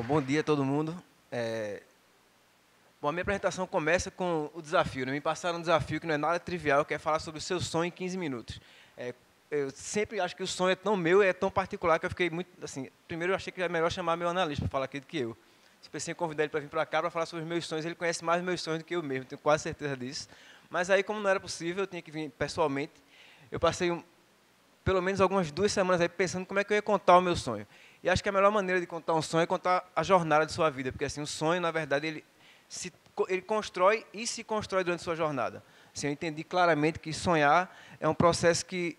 Bom dia a todo mundo. Bom, a minha apresentação começa com o desafio. Me passaram um desafio que não é nada trivial, que é falar sobre o seu sonho em 15 minutos. Eu sempre acho que o sonho é tão meu, é tão particular, que eu fiquei muito, assim, primeiro eu achei que era melhor chamar meu analista para falar aqui do que eu. Pensei em convidar ele para vir para cá para falar sobre os meus sonhos. Ele conhece mais os meus sonhos do que eu mesmo, tenho quase certeza disso. Mas aí, como não era possível, eu tinha que vir pessoalmente. Eu passei pelo menos algumas 2 semanas aí pensando como é que eu ia contar o meu sonho. E acho que a melhor maneira de contar um sonho é contar a jornada de sua vida, porque assim, o sonho, na verdade, ele constrói e se constrói durante a sua jornada. Assim, eu entendi claramente que sonhar é um processo que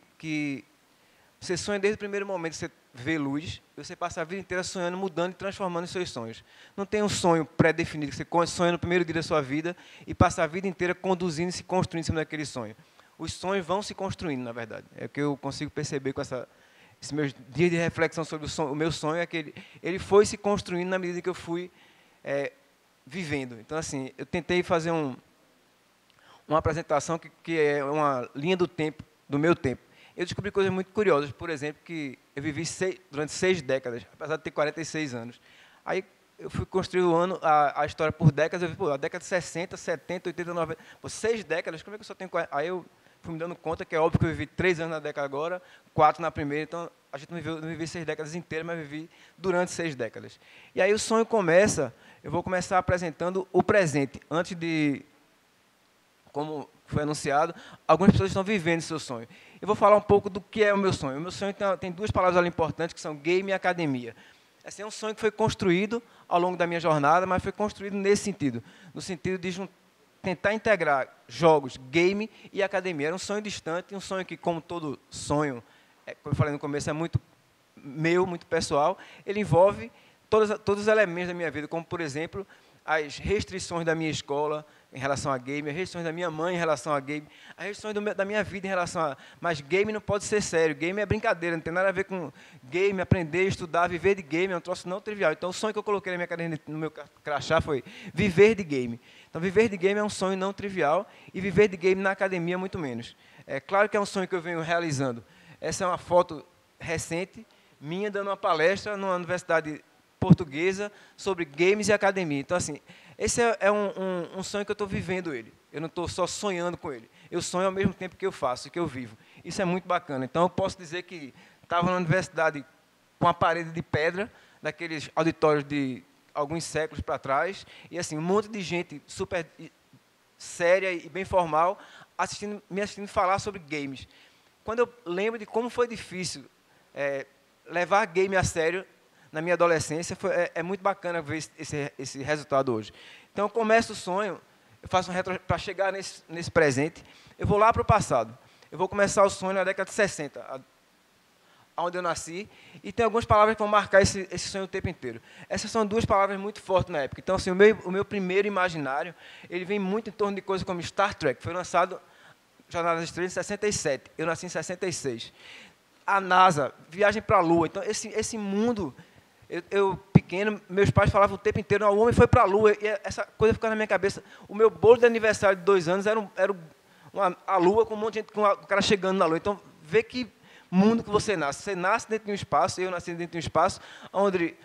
você sonha desde o primeiro momento, você vê luz, e você passa a vida inteira sonhando, mudando e transformando os seus sonhos. Não tem um sonho pré-definido, que você sonha no primeiro dia da sua vida e passa a vida inteira conduzindo e se construindo em cima daquele sonho. Os sonhos vão se construindo, na verdade. É o que eu consigo perceber com esses meus dias de reflexão sobre o meu sonho, é que ele foi se construindo na medida que eu fui vivendo. Então, assim, eu tentei fazer uma apresentação que é uma linha do tempo, do meu tempo. Eu descobri coisas muito curiosas, por exemplo, que eu vivi durante 6 décadas, apesar de ter 46 anos. Aí eu fui construir a história por décadas, eu vi, a década de 60, 70, 80, 90, 6 décadas, como é que eu só tenho 40? Aí eu fui me dando conta que é óbvio que eu vivi 3 anos na década agora, 4 na primeira, então a gente não vivi 6 décadas inteiras, mas vivi durante 6 décadas. E aí o sonho começa, eu vou começar apresentando o presente, antes de, como foi anunciado, algumas pessoas estão vivendo seu sonho. Eu vou falar um pouco do que é o meu sonho. O meu sonho tem 2 palavras ali importantes, que são game e academia. Esse é um sonho que foi construído ao longo da minha jornada, mas foi construído nesse sentido, no sentido de tentar integrar jogos, game e academia. Era um sonho distante, um sonho que, como todo sonho, como eu falei no começo, é muito meu, muito pessoal. Ele envolve todos os elementos da minha vida, como, por exemplo, as restrições da minha escola em relação a game, as restrições da minha mãe em relação a game, as restrições da minha vida em relação a... Mas game não pode ser sério, game é brincadeira, não tem nada a ver com game, aprender, estudar, viver de game, é um troço não trivial. Então, o sonho que eu coloquei na minha caderneta, no meu crachá foi viver de game. Então, viver de game é um sonho não trivial e viver de game na academia, muito menos. É claro que é um sonho que eu venho realizando. Essa é uma foto recente, minha, dando uma palestra numa universidade portuguesa sobre games e academia. Então, assim, esse é um sonho que eu estou vivendo ele. Eu não estou só sonhando com ele. Eu sonho ao mesmo tempo que eu faço, que eu vivo. Isso é muito bacana. Então, eu posso dizer que estava na universidade com a parede de pedra, daqueles auditórios de alguns séculos para trás, e assim, um monte de gente super séria e bem formal me assistindo falar sobre games. Quando eu lembro de como foi difícil levar game a sério na minha adolescência, é muito bacana ver esse resultado hoje. Então, eu começo o sonho, eu faço um retro para chegar nesse presente, eu vou lá para o passado. Eu vou começar o sonho na década de 60, onde eu nasci, e tem algumas palavras que vão marcar esse sonho o tempo inteiro. Essas são 2 palavras muito fortes na época. Então, assim, o meu primeiro imaginário, ele vem muito em torno de coisas como Star Trek. Foi lançado Jornada nas Estrelas em 67. Eu nasci em 66. A NASA, viagem para a Lua. Então, esse mundo, eu pequeno, meus pais falavam o tempo inteiro, o homem foi para a Lua. E essa coisa ficava na minha cabeça. O meu bolo de aniversário de 2 anos era a Lua com um monte de gente, com o cara chegando na Lua. Então, vê que mundo que você nasce. Você nasce dentro de um espaço, eu nasci dentro de um espaço onde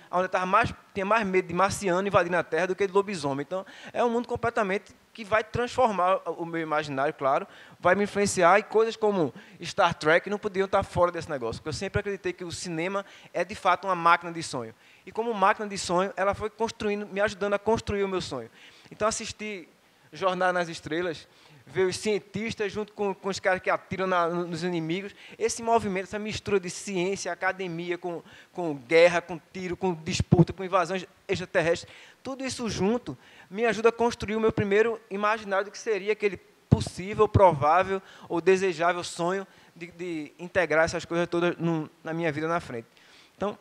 tinha mais medo de marciano invadindo a Terra do que de lobisomem. Então, é um mundo completamente que vai transformar o meu imaginário, claro, vai me influenciar, e coisas como Star Trek não podiam estar fora desse negócio, porque eu sempre acreditei que o cinema é, de fato, uma máquina de sonho. E como máquina de sonho, ela foi construindo, me ajudando a construir o meu sonho. Então, assistir Jornada nas Estrelas, ver os cientistas junto com os caras que atiram nos inimigos, esse movimento, essa mistura de ciência, academia, com guerra, com tiro, com disputa, com invasões extraterrestres, tudo isso junto me ajuda a construir o meu primeiro imaginário do que seria aquele possível, provável ou desejável sonho de integrar essas coisas todas na minha vida na frente. Então,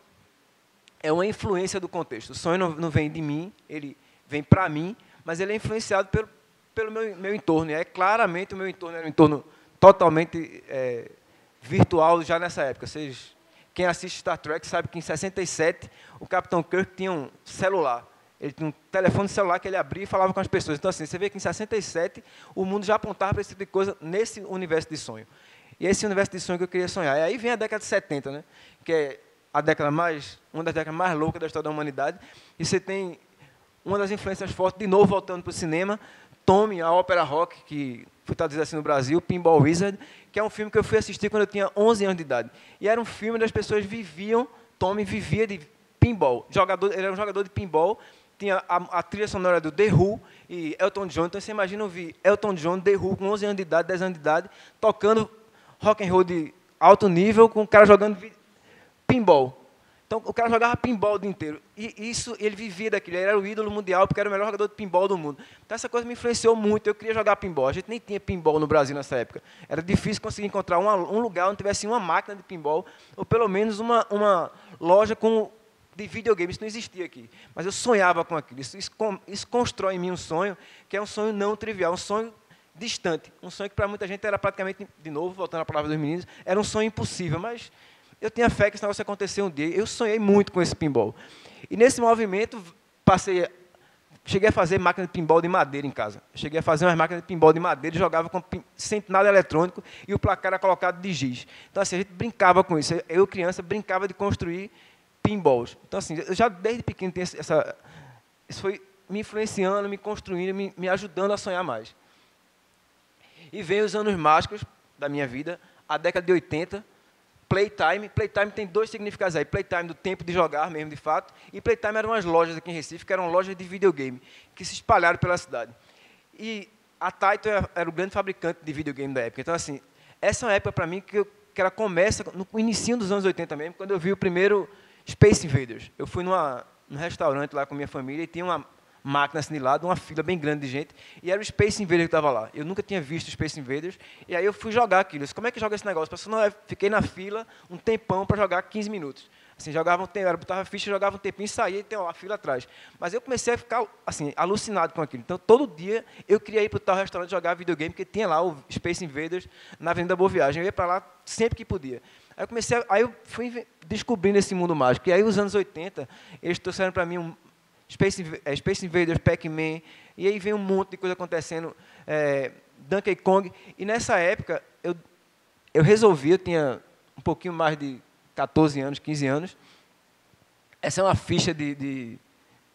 é uma influência do contexto. O sonho não vem de mim, ele vem para mim, mas ele é influenciado pelo meu entorno. E claramente o meu entorno era um entorno totalmente virtual já nessa época. Quem assiste Star Trek sabe que em 67 o Capitão Kirk tinha um celular. Ele tinha um telefone celular que ele abria e falava com as pessoas. Então, assim, você vê que em 67 o mundo já apontava para esse tipo de coisa nesse universo de sonho. E é esse universo de sonho que eu queria sonhar. E aí vem a década de 70, né? Que é uma das décadas mais loucas da história da humanidade. E você tem uma das influências fortes, de novo voltando para o cinema, Tommy, a ópera rock, que foi traduzido assim no Brasil, Pinball Wizard, que é um filme que eu fui assistir quando eu tinha 11 anos de idade. E era um filme onde as pessoas viviam, Tommy vivia de pinball. Ele era um jogador de pinball, tinha a trilha sonora do The Who e Elton John. Então, você imagina ouvir Elton John, The Who, com 11 anos de idade, 10 anos de idade, tocando rock and roll de alto nível, com o cara jogando pinball. Então, o cara jogava pinball o dia inteiro. E isso, ele vivia daquilo. Ele era o ídolo mundial, porque era o melhor jogador de pinball do mundo. Então, essa coisa me influenciou muito. Eu queria jogar pinball. A gente nem tinha pinball no Brasil nessa época. Era difícil conseguir encontrar um lugar onde tivesse uma máquina de pinball, ou pelo menos uma loja de videogame. Isso não existia aqui. Mas eu sonhava com aquilo. Isso constrói em mim um sonho, que é um sonho não trivial, um sonho distante. Um sonho que, para muita gente, era praticamente, de novo, voltando à palavra dos meninos, era um sonho impossível, mas eu tinha fé que esse negócio ia acontecer um dia. Eu sonhei muito com esse pinball. E nesse movimento, cheguei a fazer máquina de pinball de madeira em casa. Cheguei a fazer umas máquinas de pinball de madeira e jogava sem nada eletrônico e o placar era colocado de giz. Então, assim, a gente brincava com isso. Eu, criança, brincava de construir pinballs. Então, assim, eu já desde pequeno tinha isso foi me influenciando, me construindo, me ajudando a sonhar mais. E veio os anos mágicos da minha vida, a década de 80, Playtime. Playtime tem dois significados aí. Playtime do tempo de jogar mesmo, de fato. E Playtime eram umas lojas aqui em Recife, que eram lojas de videogame, que se espalharam pela cidade. E a Taito era o grande fabricante de videogame da época. Então, assim, essa é uma época para mim que ela começa no início dos anos 80 mesmo, quando eu vi o primeiro Space Invaders. Eu fui num restaurante lá com minha família e tinha uma máquina assim de lado, uma fila bem grande de gente, e era o Space Invaders que estava lá. Eu nunca tinha visto o Space Invaders, e aí eu fui jogar aquilo. Eu disse, como é que joga esse negócio? Fiquei na fila um tempão para jogar 15 minutos. Assim, botava a ficha, jogava um tempinho e saía e tem a fila atrás. Mas eu comecei a ficar assim, alucinado com aquilo. Então, todo dia, eu queria ir para o tal restaurante jogar videogame, porque tinha lá o Space Invaders na Avenida Boa Viagem. Eu ia para lá sempre que podia. Aí eu fui descobrindo esse mundo mágico. E aí, os anos 80, eles trouxeram para mim Space Invaders, Pac-Man, e aí vem um monte de coisa acontecendo, Donkey Kong. E nessa época, eu resolvi, eu tinha um pouquinho mais de 14 anos, 15 anos. Essa é uma ficha de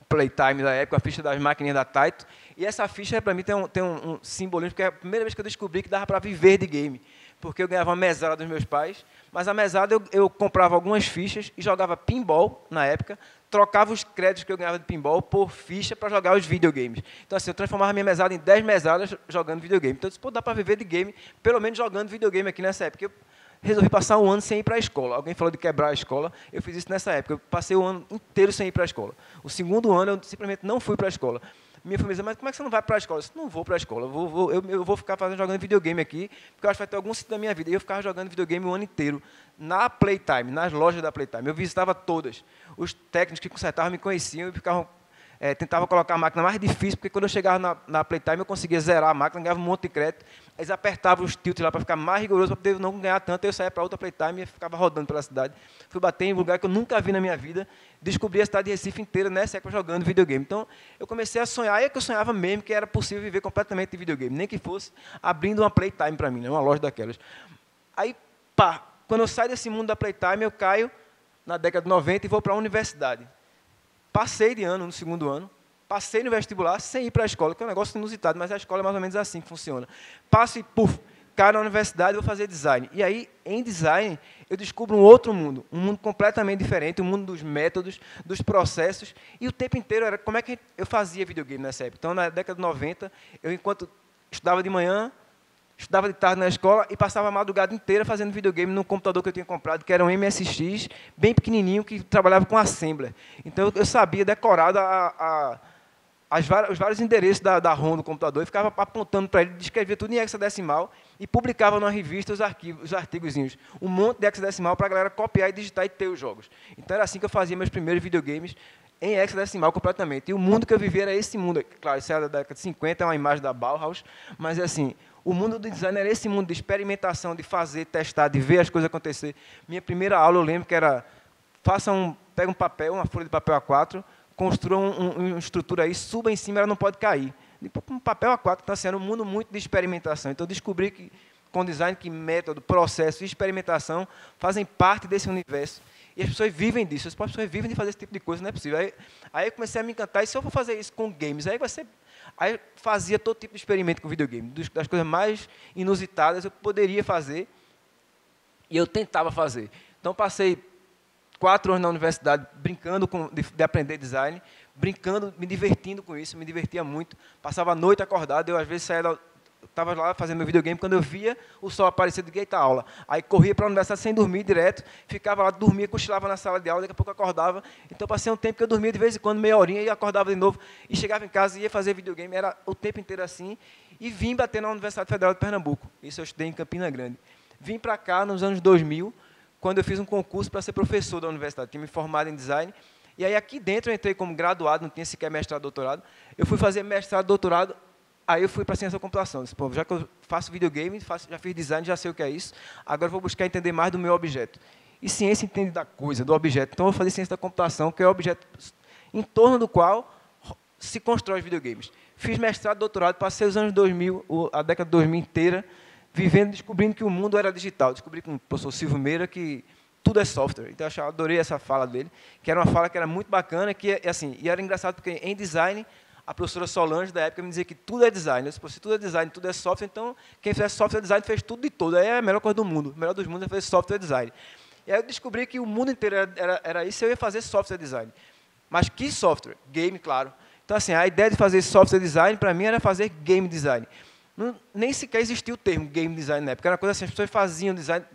Playtime da época, a ficha das maquininhas da Taito. E essa ficha, para mim, tem um simbolismo, porque é a primeira vez que eu descobri que dava para viver de game. Porque eu ganhava uma mesada dos meus pais, mas a mesada eu comprava algumas fichas e jogava pinball, na época, trocava os créditos que eu ganhava de pinball por ficha para jogar os videogames. Então, assim, eu transformava minha mesada em 10 mesadas jogando videogame. Então, eu disse, pô, dá para viver de game, pelo menos jogando videogame aqui nessa época. Eu resolvi passar um ano sem ir para a escola. Alguém falou de quebrar a escola, eu fiz isso nessa época. Eu passei o ano inteiro sem ir para a escola. O segundo ano, eu simplesmente não fui para a escola. Minha família disse, mas como é que você não vai para a escola? Eu disse, não vou para a escola, eu vou ficar jogando videogame aqui, porque eu acho que vai ter algum sentido da minha vida. E eu ficava jogando videogame o ano inteiro, na Playtime, nas lojas da Playtime. Eu visitava todas. Os técnicos que consertavam me conheciam e tentavam colocar a máquina mais difícil, porque quando eu chegava na Playtime, eu conseguia zerar a máquina, ganhava um monte de crédito. Eles apertavam os tilts lá para ficar mais rigoroso, para poder não ganhar tanto. Eu saía para outra Playtime e ficava rodando pela cidade. Fui bater em um lugar que eu nunca vi na minha vida. Descobri a cidade de Recife inteira nessa época jogando videogame. Então, eu comecei a sonhar. Aí é que eu sonhava mesmo que era possível viver completamente de videogame. Nem que fosse abrindo uma Playtime para mim, né? Uma loja daquelas. Aí, pá, quando eu saio desse mundo da Playtime, eu caio na década de 90 e vou para a universidade. Passei de ano no segundo ano. Passei no vestibular sem ir para a escola, que é um negócio inusitado, mas a escola é mais ou menos assim que funciona. Passo e, caio na universidade e vou fazer design. E aí, em design, eu descubro um outro mundo, um mundo completamente diferente, um mundo dos métodos, dos processos, e o tempo inteiro era como é que eu fazia videogame nessa época. Então, na década de 90, eu, enquanto estudava de manhã, estudava de tarde na escola e passava a madrugada inteira fazendo videogame num computador que eu tinha comprado, que era um MSX, bem pequenininho, que trabalhava com Assembler. Então, eu sabia decorado os vários endereços da ROM do computador e ficava apontando para ele, descrevia tudo em hexadecimal e publicava numa revista os artigozinhos. Um monte de hexadecimal para a galera copiar e digitar e ter os jogos. Então, era assim que eu fazia meus primeiros videogames, em hexadecimal completamente. E o mundo que eu vivia era esse mundo. Claro, isso era da década de 50, é uma imagem da Bauhaus, mas, assim, o mundo do design era esse mundo de experimentação, de fazer, testar, de ver as coisas acontecer. Minha primeira aula, eu lembro que era, pega um papel, uma folha de papel A4, construa uma estrutura aí, suba em cima, ela não pode cair. Um papel A4 está sendo um mundo muito de experimentação. Então, eu descobri que, com design, que método, processo e experimentação fazem parte desse universo. E as pessoas vivem disso, as pessoas vivem de fazer esse tipo de coisa, não é possível. Aí eu comecei a me encantar, e se eu for fazer isso com games, aí vai ser... Aí eu fazia todo tipo de experimento com videogame, das coisas mais inusitadas eu poderia fazer, e eu tentava fazer. Então, passei 4 anos na universidade brincando de aprender design, brincando, me divertindo com isso, me divertia muito. Passava a noite acordado, eu às vezes estava lá fazendo meu videogame, quando eu via o sol aparecer do gate da aula. Aí corria para a universidade sem dormir direto, ficava lá, dormia, cochilava na sala de aula, daqui a pouco acordava. Então, passei um tempo que eu dormia de vez em quando, meia horinha, e acordava de novo, e chegava em casa e ia fazer videogame, era o tempo inteiro assim, e vim bater na Universidade Federal de Pernambuco. Isso eu estudei em Campina Grande. Vim para cá nos anos 2000, quando eu fiz um concurso para ser professor da universidade, tinha me formado em design, e aí aqui dentro eu entrei como graduado, não tinha sequer mestrado, doutorado, eu fui fazer mestrado, doutorado. Aí eu fui para a ciência da computação. Disse, pô, já que eu faço videogame, já fiz design, já sei o que é isso, agora eu vou buscar entender mais do meu objeto. E ciência entende da coisa, do objeto. Então, eu vou fazer ciência da computação, que é o objeto em torno do qual se constrói os videogames. Fiz mestrado, doutorado, passei os anos 2000, a década de 2000 inteira, vivendo, descobrindo que o mundo era digital. Descobri com o professor Silvio Meira que tudo é software. Então, eu adorei essa fala dele, que era uma fala que era muito bacana, que assim, e era engraçado porque em design, a professora Solange, da época, me dizia que tudo é design. Eu disse, se tudo é design, tudo é software, então quem fez software design fez tudo de tudo. Aí é a melhor coisa do mundo. O melhor dos mundos é fazer software design. E aí eu descobri que o mundo inteiro era isso, eu ia fazer software design. Mas que software? Game, claro. Então, assim, a ideia de fazer software design, para mim, era fazer game design. Nem sequer existia o termo game design na época. Era uma coisa assim, as pessoas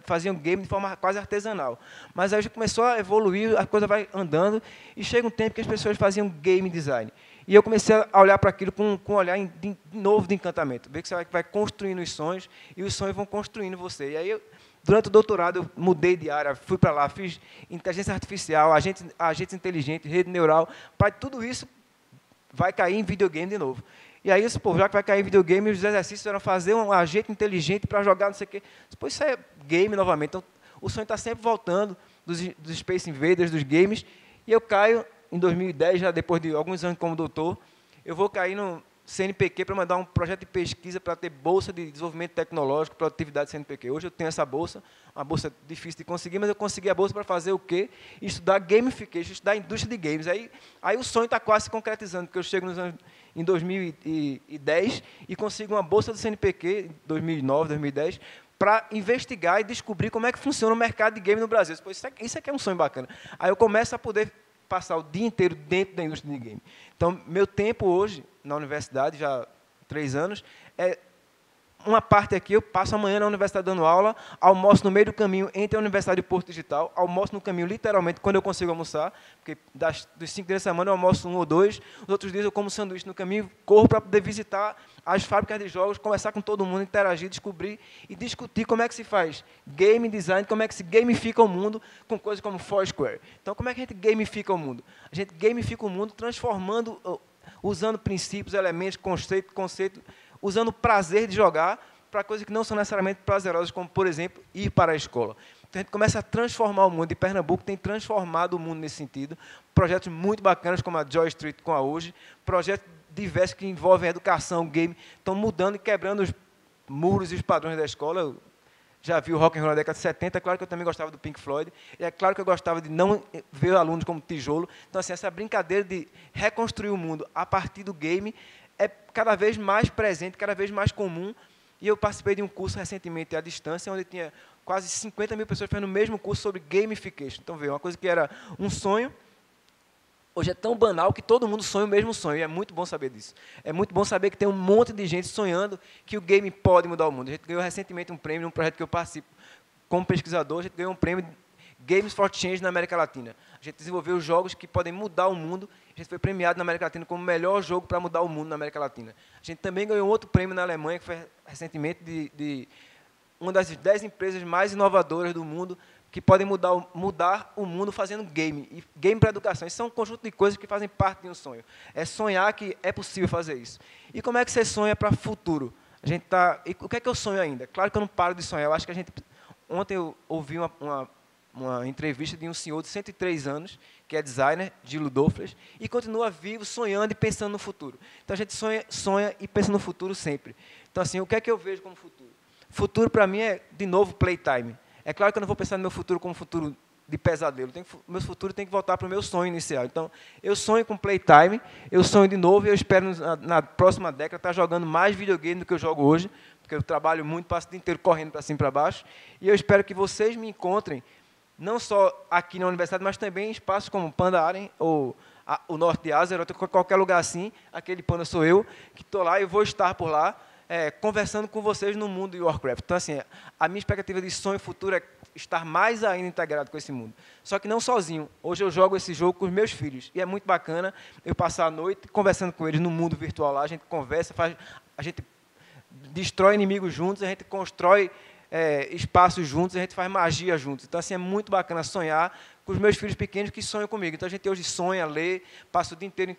faziam game de forma quase artesanal. Mas aí já começou a evoluir, a coisa vai andando, e chega um tempo que as pessoas faziam game design. E eu comecei a olhar para aquilo com um olhar de novo de encantamento. Ver que você vai construindo os sonhos, e os sonhos vão construindo você. E aí, durante o doutorado, eu mudei de área, fui para lá, fiz inteligência artificial, agentes inteligentes, rede neural. Para tudo isso, vai cair em videogame de novo. E aí, já que vai cair em videogame, os exercícios eram fazer um agente inteligente para jogar não sei o quê. Depois isso é game novamente. Então, o sonho está sempre voltando dos Space Invaders, dos games, e eu caio em 2010, já depois de alguns anos como doutor, eu vou cair no CNPq para mandar um projeto de pesquisa para ter bolsa de desenvolvimento tecnológico, produtividade CNPq. Hoje eu tenho essa bolsa, uma bolsa difícil de conseguir, mas eu consegui a bolsa para fazer o quê? Estudar gamification, estudar a indústria de games. Aí o sonho está quase se concretizando, porque eu chego em 2010 e consigo uma bolsa do CNPq, em 2009, 2010, para investigar e descobrir como é que funciona o mercado de game no Brasil. Isso aqui é um sonho bacana. Aí eu começo a poder passar o dia inteiro dentro da indústria de game. Então, meu tempo hoje, na universidade, já há 3 anos, é uma parte aqui, eu passo amanhã na universidade dando aula, almoço no meio do caminho entre a universidade e o Porto Digital, almoço no caminho, literalmente, quando eu consigo almoçar, porque dos 5 dias da semana eu almoço 1 ou 2, os outros dias eu como sanduíche no caminho, corro para poder visitar as fábricas de jogos, conversar com todo mundo, interagir, descobrir e discutir como é que se faz game design, como é que se gamifica o mundo com coisas como Foursquare. Então, como é que a gente gamifica o mundo? A gente gamifica o mundo transformando, usando princípios, elementos, conceito, usando o prazer de jogar para coisas que não são necessariamente prazerosas, como, por exemplo, ir para a escola. Então, a gente começa a transformar o mundo, e Pernambuco tem transformado o mundo nesse sentido. Projetos muito bacanas, como a Joy Street com a hoje, projetos diversos que envolvem educação, game, estão mudando e quebrando os muros e os padrões da escola. Eu já vi o rock and roll na década de 70, é claro que eu também gostava do Pink Floyd, e é claro que eu gostava de não ver alunos como tijolo. Então, assim, essa brincadeira de reconstruir o mundo a partir do game é cada vez mais presente, cada vez mais comum, e eu participei de um curso recentemente à distância, onde tinha quase 50 mil pessoas fazendo o mesmo curso sobre gamification. Então, veio uma coisa que era um sonho, hoje é tão banal que todo mundo sonha o mesmo sonho, e é muito bom saber disso. É muito bom saber que tem um monte de gente sonhando que o game pode mudar o mundo. A gente ganhou recentemente um prêmio num projeto que eu participo como pesquisador, a gente ganhou um prêmio Games for Change na América Latina. A gente desenvolveu jogos que podem mudar o mundo. A gente foi premiado na América Latina como o melhor jogo para mudar o mundo na América Latina. A gente também ganhou outro prêmio na Alemanha, que foi recentemente de uma das 10 empresas mais inovadoras do mundo, que podem mudar o mundo fazendo game. E game para educação. Isso é um conjunto de coisas que fazem parte de um sonho. É sonhar que é possível fazer isso. E como é que você sonha para o futuro? E o que é que eu sonho ainda? Claro que eu não paro de sonhar. Eu acho que ontem eu ouvi uma uma entrevista de um senhor de 103 anos, que é designer, Gillo Douflas, e continua vivo, sonhando e pensando no futuro. Então, a gente sonha e pensa no futuro sempre. Então, assim, o que é que eu vejo como futuro? Futuro, para mim, é, de novo, playtime. É claro que eu não vou pensar no meu futuro como futuro de pesadelo. Meu futuro tem que voltar para o meu sonho inicial. Então, eu sonho com playtime, eu sonho de novo e eu espero, na próxima década, estar jogando mais videogame do que eu jogo hoje, porque eu trabalho muito, passo o dia inteiro correndo para cima e para baixo, e eu espero que vocês me encontrem, não só aqui na universidade, mas também em espaços como Panda Arena ou o Norte de Azeroth, ou qualquer lugar assim. Aquele Panda sou eu, que estou lá e vou estar por lá, conversando com vocês no mundo de Warcraft. Então, assim, a minha expectativa de sonho futuro é estar mais ainda integrado com esse mundo. Só que não sozinho. Hoje eu jogo esse jogo com os meus filhos, e é muito bacana eu passar a noite conversando com eles no mundo virtual lá, a gente conversa, a gente destrói inimigos juntos, a gente constrói espaços juntos, a gente faz magia juntos. Então, assim, é muito bacana sonhar com os meus filhos pequenos que sonham comigo. Então, a gente hoje sonha, lê, passa o dia inteiro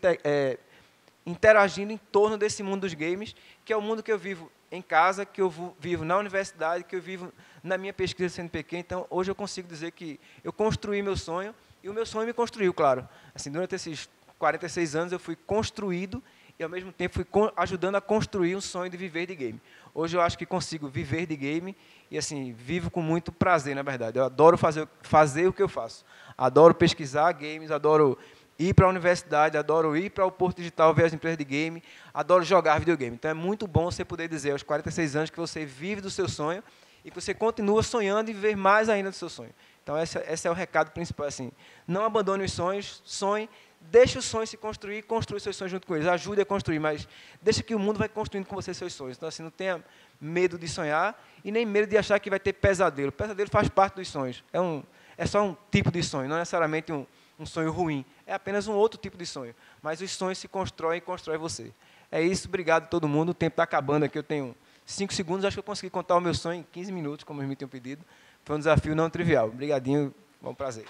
interagindo em torno desse mundo dos games, que é o mundo que eu vivo em casa, que eu vivo na universidade, que eu vivo na minha pesquisa CNPq. Então, hoje eu consigo dizer que eu construí meu sonho, e o meu sonho me construiu, claro. Assim, durante esses 46 anos, eu fui construído e, ao mesmo tempo, fui ajudando a construir um sonho de viver de game. Hoje eu acho que consigo viver de game e, assim, vivo com muito prazer, na verdade. Eu adoro fazer o que eu faço. Adoro pesquisar games, adoro ir para a universidade, adoro ir para o Porto Digital ver as empresas de game, adoro jogar videogame. Então, é muito bom você poder dizer aos 46 anos que você vive do seu sonho e que você continua sonhando e viver mais ainda do seu sonho. Então, esse é o recado principal. Assim, não abandone os sonhos, sonhe, deixe os sonhos se construir, construa os seus sonhos junto com eles. Ajude a construir, mas deixe que o mundo vai construindo com você seus sonhos. Então, assim, não tenha medo de sonhar e nem medo de achar que vai ter pesadelo. Pesadelo faz parte dos sonhos. É só um tipo de sonho, não necessariamente um sonho ruim. É apenas um outro tipo de sonho. Mas os sonhos se constroem e constroem você. É isso, obrigado a todo mundo. O tempo está acabando aqui, eu tenho 5 segundos. Acho que eu consegui contar o meu sonho em 15 minutos, como eles me tinham pedido. Foi um desafio não trivial. Obrigadinho, bom prazer.